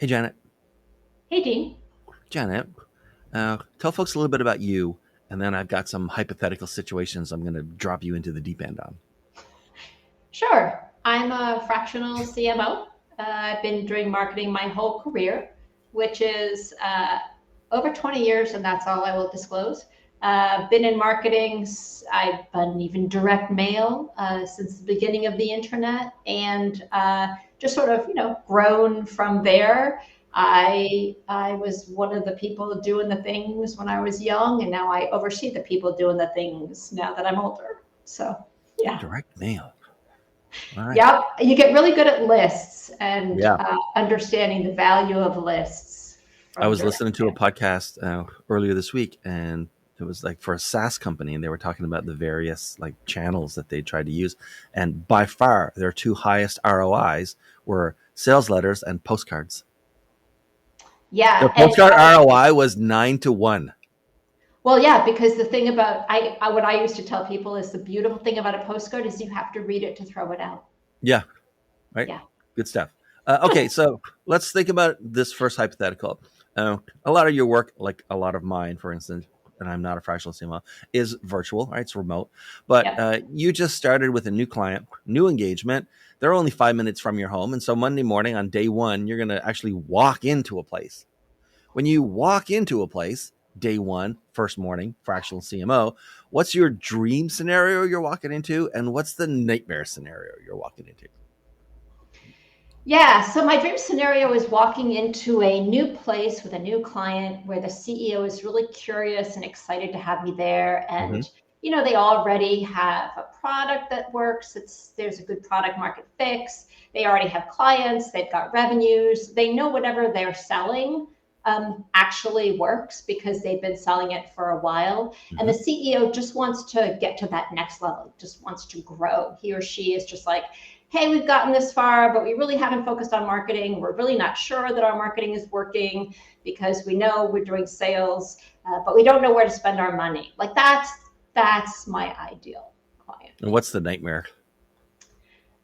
Hey, Janet. Hey, Dean. Janet, tell folks a little bit about you, and then I've got some hypothetical situations I'm going to drop you into the deep end on. Sure. I'm a fractional CMO. I've been doing marketing my whole career, which is over 20 years, and that's all I will disclose. Been in marketing. I've done even direct mail since the beginning of the internet, and just sort of, grown from there. I was one of the people doing the things when I was young, and now I oversee the people doing the things now that I'm older. So, yeah. Direct mail. All right. Yep, you get really good at lists and Yeah. understanding the value of lists I from was direct listening to a mail. podcast earlier this week, and it was like for a SaaS company, and they were talking about the various like channels that they tried to use. And by far, their two highest ROIs were sales letters and postcards. Their Yeah, and postcard ROI was 9 to 1. well, yeah, because the thing about what I used to tell people is the beautiful thing about a postcard is you have to read it to throw it out. Yeah. Right. Yeah. Good stuff. Okay, so let's think about this first hypothetical. A lot of your work, like a lot of mine, for instance, and I'm not a fractional CMO, is virtual, right? It's remote. But Yep. you just started with a new client, new engagement. They're only 5 minutes from your home. And so Monday morning on day one, you're going to actually walk into a place. When you walk into a place, day one, first morning, fractional CMO, what's your dream scenario you're walking into? And what's the nightmare scenario you're walking into? Yeah, so my dream scenario is walking into a new place with a new client where the CEO is really curious and excited to have me there. Mm-hmm. And, they already have a product that works. There's a good product market fix. They already have clients, they've got revenues, they know whatever they're selling actually works because they've been selling it for a while. And Mm-hmm. the CEO just wants to get to that next level, just wants to grow. He or she is just like, hey, we've gotten this far, but we really haven't focused on marketing. We're really not sure that our marketing is working because we know we're doing sales, but we don't know where to spend our money. Like that's my ideal client. And what's the nightmare?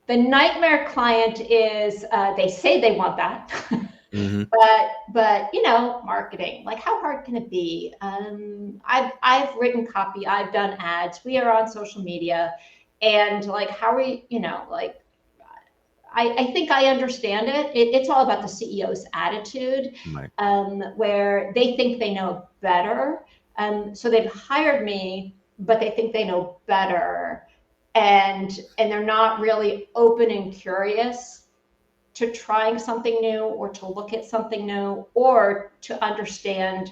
The nightmare client is they say they want that, Mm-hmm. but marketing. Like, how hard can it be? I've written copy. I've done ads. We are on social media, and like, how are we? Like, I think I understand it. It's all about the CEO's attitude, Right. where they think they know better. So they've hired me, but they think they know better, and they're not really open and curious to trying something new or to look at something new or to understand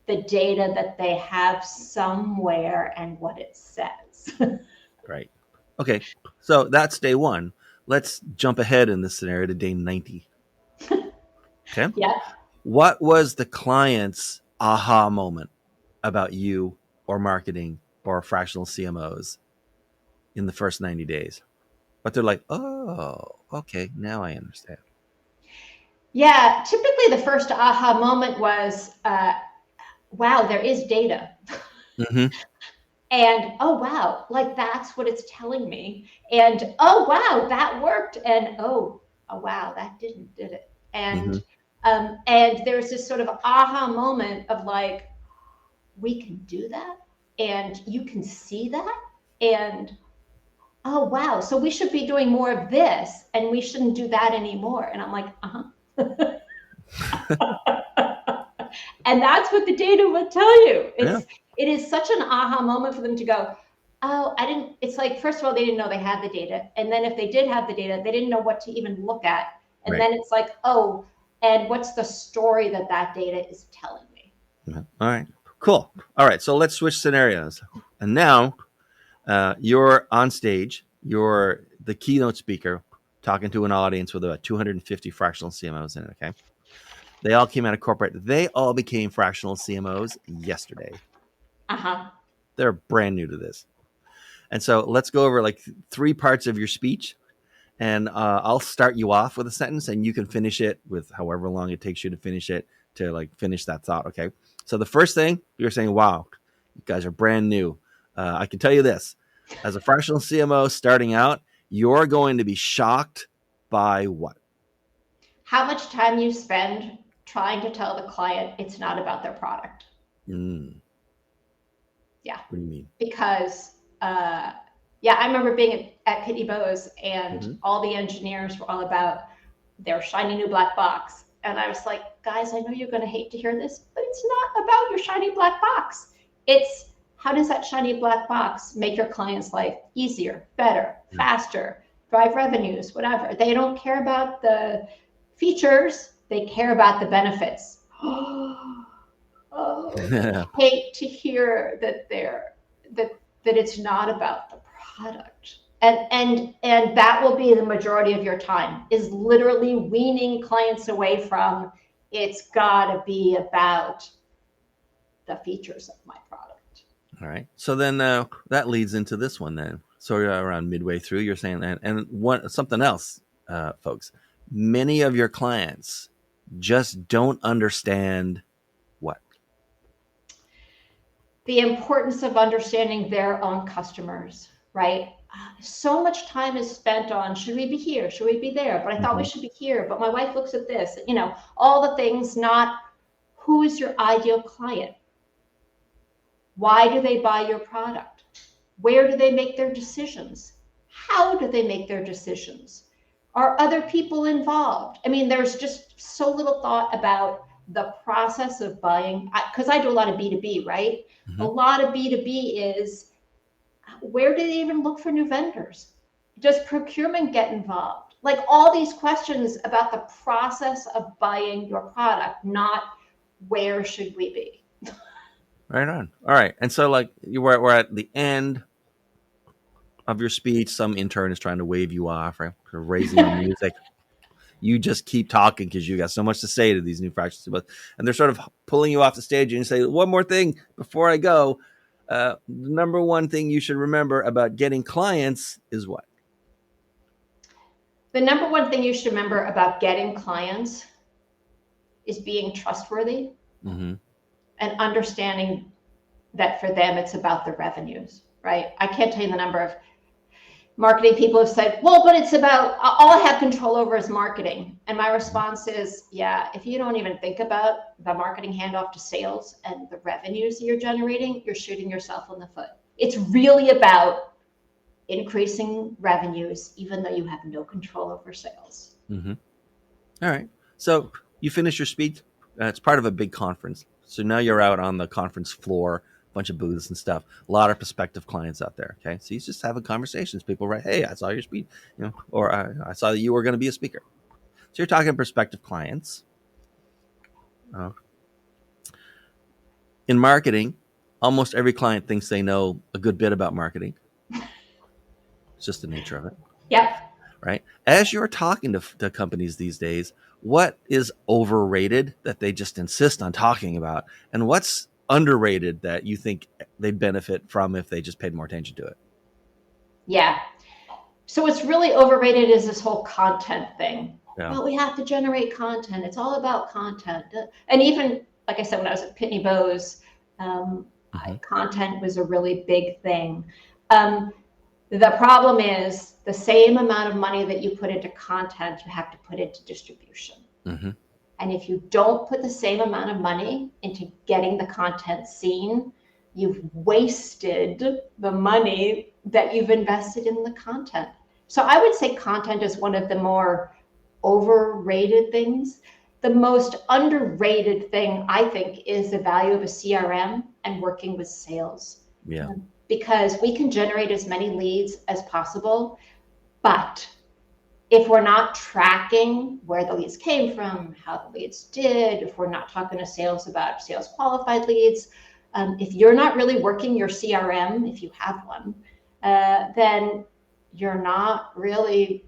the data that they have somewhere and what it says. Right. Okay. So that's day one. Let's jump ahead in this scenario to day 90. Okay. Yeah. What was the client's aha moment about you or marketing or fractional CMOs in the first 90 days? But they're like, oh, okay, now I understand. Yeah. Typically, the first aha moment was, wow, there is data. Mm-hmm. And oh, wow, like that's what it's telling me. And oh, wow, that worked. And oh wow, that didn't, did it? Mm-hmm. And there's this sort of aha moment of like, we can do that and you can see that. And oh, wow, so we should be doing more of this and we shouldn't do that anymore. And I'm like, uh-huh. And that's what the data will tell you. Yeah. It is such an aha moment for them to go, oh, I didn't. It's like, first of all, they didn't know they had the data, and then if they did have the data, they didn't know what to even look at, and Right. then it's like, oh, and what's the story that that data is telling me? Yeah. All right. Cool. All right. So let's switch scenarios. And now you're on stage. You're the keynote speaker talking to an audience with about 250 fractional CMOs in it. Okay. They all came out of corporate. They all became fractional CMOs yesterday. Uh-huh. They're brand new to this. And so let's go over like three parts of your speech. And I'll start you off with a sentence and you can finish it with however long it takes you to finish it, to like finish that thought. Okay. So the first thing you're saying, wow, you guys are brand new. I can tell you this, as a fractional CMO starting out, you're going to be shocked by what? how much time you spend trying to tell the client it's not about their product. Mm. Yeah, What do you mean? because yeah, I remember being at Pitney Bowes and Mm-hmm. all the engineers were all about their shiny new black box. And I was like, guys, I know you're going to hate to hear this, but it's not about your shiny black box. It's how does that shiny black box make your client's life easier, better, faster, drive revenues, whatever. They don't care about the features, they care about the benefits. Oh, they Yeah. hate to hear that that it's not about the product. And that will be the majority of your time, is literally weaning clients away from it's got to be about the features of my product. All right. So then that leads into this one then. So you're around midway through, you're saying that. And one something else, folks. Many of your clients just don't understand what. The importance of understanding their own customers, right? So much time is spent on should we be here? Should we be there? But I thought we Mm-hmm. should be here. But my wife looks at this, all the things, not who is your ideal client? Why do they buy your product? Where do they make their decisions? How do they make their decisions? Are other people involved? I mean, there's just so little thought about the process of buying, because I do a lot of B2B, right? A Mm-hmm. lot of B2B is where do they even look for new vendors? Does procurement get involved? Like all these questions about the process of buying your product, not where should we be? Right on. All right. And so, like, we're at the end of your speech. Some intern is trying to wave you off, right? Or raising the music. You just keep talking because you got so much to say to these new fractions. And they're sort of pulling you off the stage and you say, one more thing before I go. The number one thing you should remember about getting clients is what? The number one thing you should remember about getting clients is being trustworthy Mm-hmm. and understanding that for them it's about the revenues, right? I can't tell you the number of marketing people have said, well, but it's about all I have control over is marketing. And my response is, yeah, if you don't even think about the marketing handoff to sales and the revenues you're generating, you're shooting yourself in the foot. It's really about increasing revenues, even though you have no control over sales. Mm-hmm. All right. So you finish your speech. It's part of a big conference. So now you're out on the conference floor, a bunch of booths and stuff. A lot of prospective clients out there. Okay. So he's just having conversations. People write, hey, I saw your speech, or I saw that you were going to be a speaker. So you're talking to prospective clients. Uh, in marketing, almost every client thinks they know a good bit about marketing. It's just the nature of it. Yep. Right? As you're talking to companies these days, what is overrated that they just insist on talking about? And what's underrated that you think they'd benefit from if they just paid more attention to it? Yeah. So what's really overrated is this whole content thing. Yeah. Well, we have to generate content. It's all about content. And even, like I said, when I was at Pitney Bowes, content was a really big thing. The problem is the same amount of money that you put into content, you have to put into distribution. Mm-hmm. And if you don't put the same amount of money into getting the content seen, you've wasted the money that you've invested in the content. So I would say content is one of the more overrated things. The most underrated thing, I think, is the value of a CRM and working with sales. Yeah. Because we can generate as many leads as possible, but if we're not tracking where the leads came from, how the leads did, if we're not talking to sales about sales qualified leads, if you're not really working your CRM, if you have one, then you're not really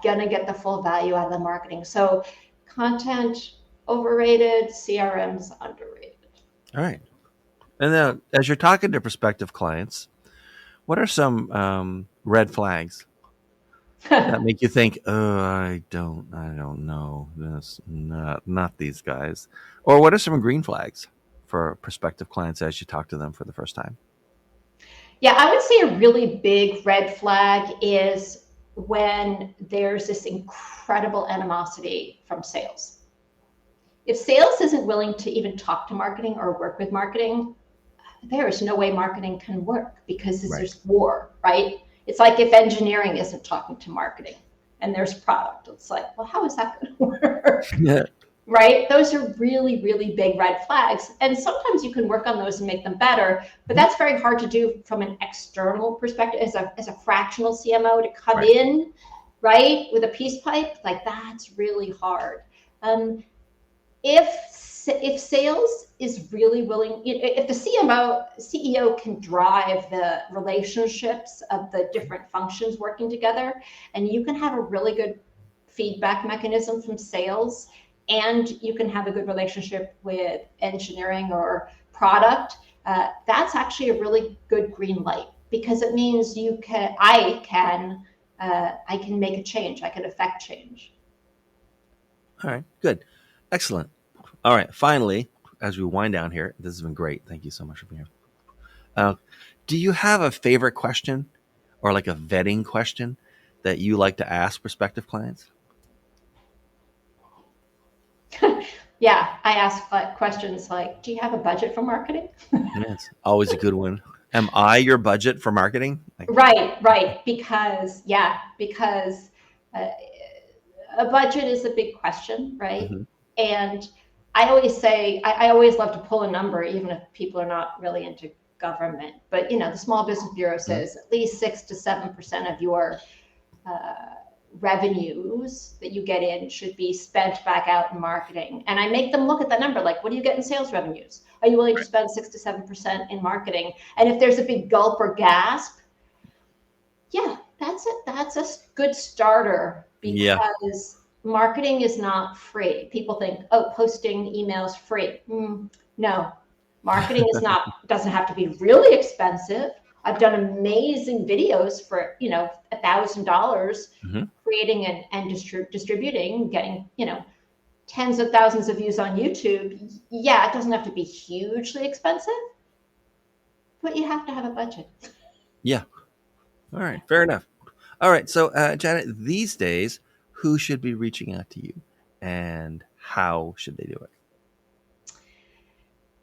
going to get the full value out of the marketing. So content overrated, CRM's underrated. All right. And then as you're talking to prospective clients, what are some red flags that make you think, oh, I don't know, this, not these guys? Or what are some green flags for prospective clients as you talk to them for the first time? Yeah, I would say a really big red flag is when there's this incredible animosity from sales. If sales isn't willing to even talk to marketing or work with marketing, there is no way marketing can work because there's war, right? It's like if engineering isn't talking to marketing and there's product, it's like, well, how is that going to work? Yeah. Right? Those are really, really big red flags. And sometimes you can work on those and make them better, but that's very hard to do from an external perspective as a fractional CMO to come in, right, with a peace pipe. Like that's really hard. If sales is really willing, if the CEO can drive the relationships of the different functions working together, and you can have a really good feedback mechanism from sales, and you can have a good relationship with engineering or product, that's actually a really good green light, because it means I can make a change, I can affect change. All right, good. Excellent. All right, finally, as we wind down here, this has been great. Thank you so much for being here. Do you have a favorite question or like a vetting question that you like to ask prospective clients? Yeah, I ask questions like, do you have a budget for marketing? Yes, always a good one. Am I your budget for marketing? Right. Because uh, a budget is a big question, right? Mm-hmm. And I always say, I always love to pull a number, even if people are not really into government. But the Small Business Bureau says at least 6 to 7% of your revenues that you get in should be spent back out in marketing. And I make them look at that number, like, what do you get in sales revenues? Are you willing to spend 6 to 7% in marketing? And if there's a big gulp or gasp, yeah, that's it. That's a good starter, because marketing is not free. People think, oh, posting emails free. No, marketing doesn't have to be really expensive. I've done amazing videos for $1,000, creating and distributing, getting tens of thousands of views on YouTube. Yeah, it doesn't have to be hugely expensive, but you have to have a budget. Yeah. All right. Fair enough. All right. So, Janet, these days, who should be reaching out to you, and how should they do it?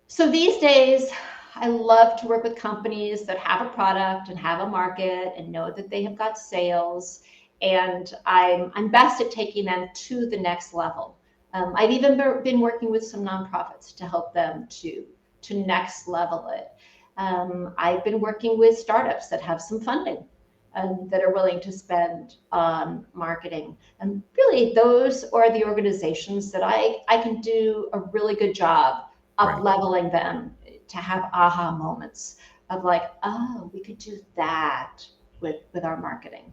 So these days, I love to work with companies that have a product and have a market and know that they have got sales. And I'm best at taking them to the next level. I've even been working with some nonprofits to help them to next level it. I've been working with startups that have some funding that are willing to spend on marketing. And really, those are the organizations that I can do a really good job up leveling them to have aha moments of like, oh, we could do that with our marketing.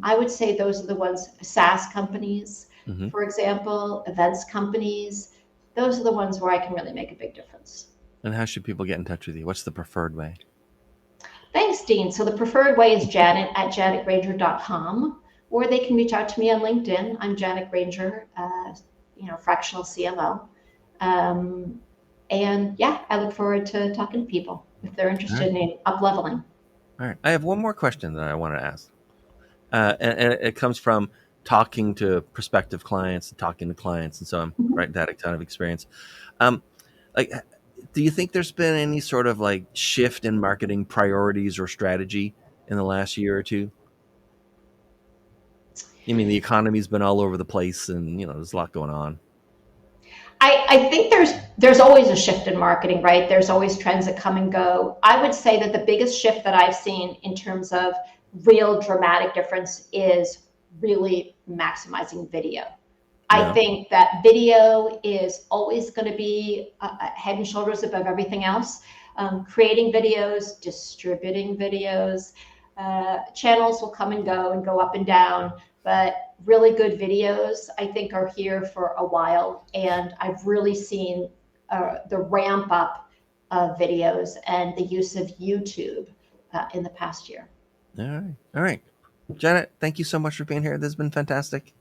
I would say those are the ones, SaaS companies, for example, events companies. Those are the ones where I can really make a big difference. And how should people get in touch with you? What's the preferred way? Thanks, Dean. So the preferred way is Janet at janetgranger.com, or they can reach out to me on LinkedIn. I'm Janet Granger, fractional CMO. And yeah, I look forward to talking to people if they're interested in up leveling. All right. I have one more question that I want to ask. And it comes from talking to prospective clients and talking to clients. And so I'm that kind of experience. Do you think there's been any sort of like shift in marketing priorities or strategy in the last year or two? I mean, the economy's been all over the place, and there's a lot going on. I think there's always a shift in marketing, right? There's always trends that come and go. I would say that the biggest shift that I've seen in terms of real dramatic difference is really maximizing video. I think that video is always going to be head and shoulders above everything else. Creating videos, distributing videos, channels will come and go up and down, but really good videos, I think, are here for a while. And I've really seen the ramp up of videos and the use of YouTube in the past year. All right. Janet, thank you so much for being here. This has been fantastic.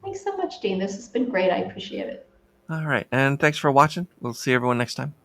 Thanks so much, Dean. This has been great. I appreciate it. All right. And thanks for watching. We'll see everyone next time.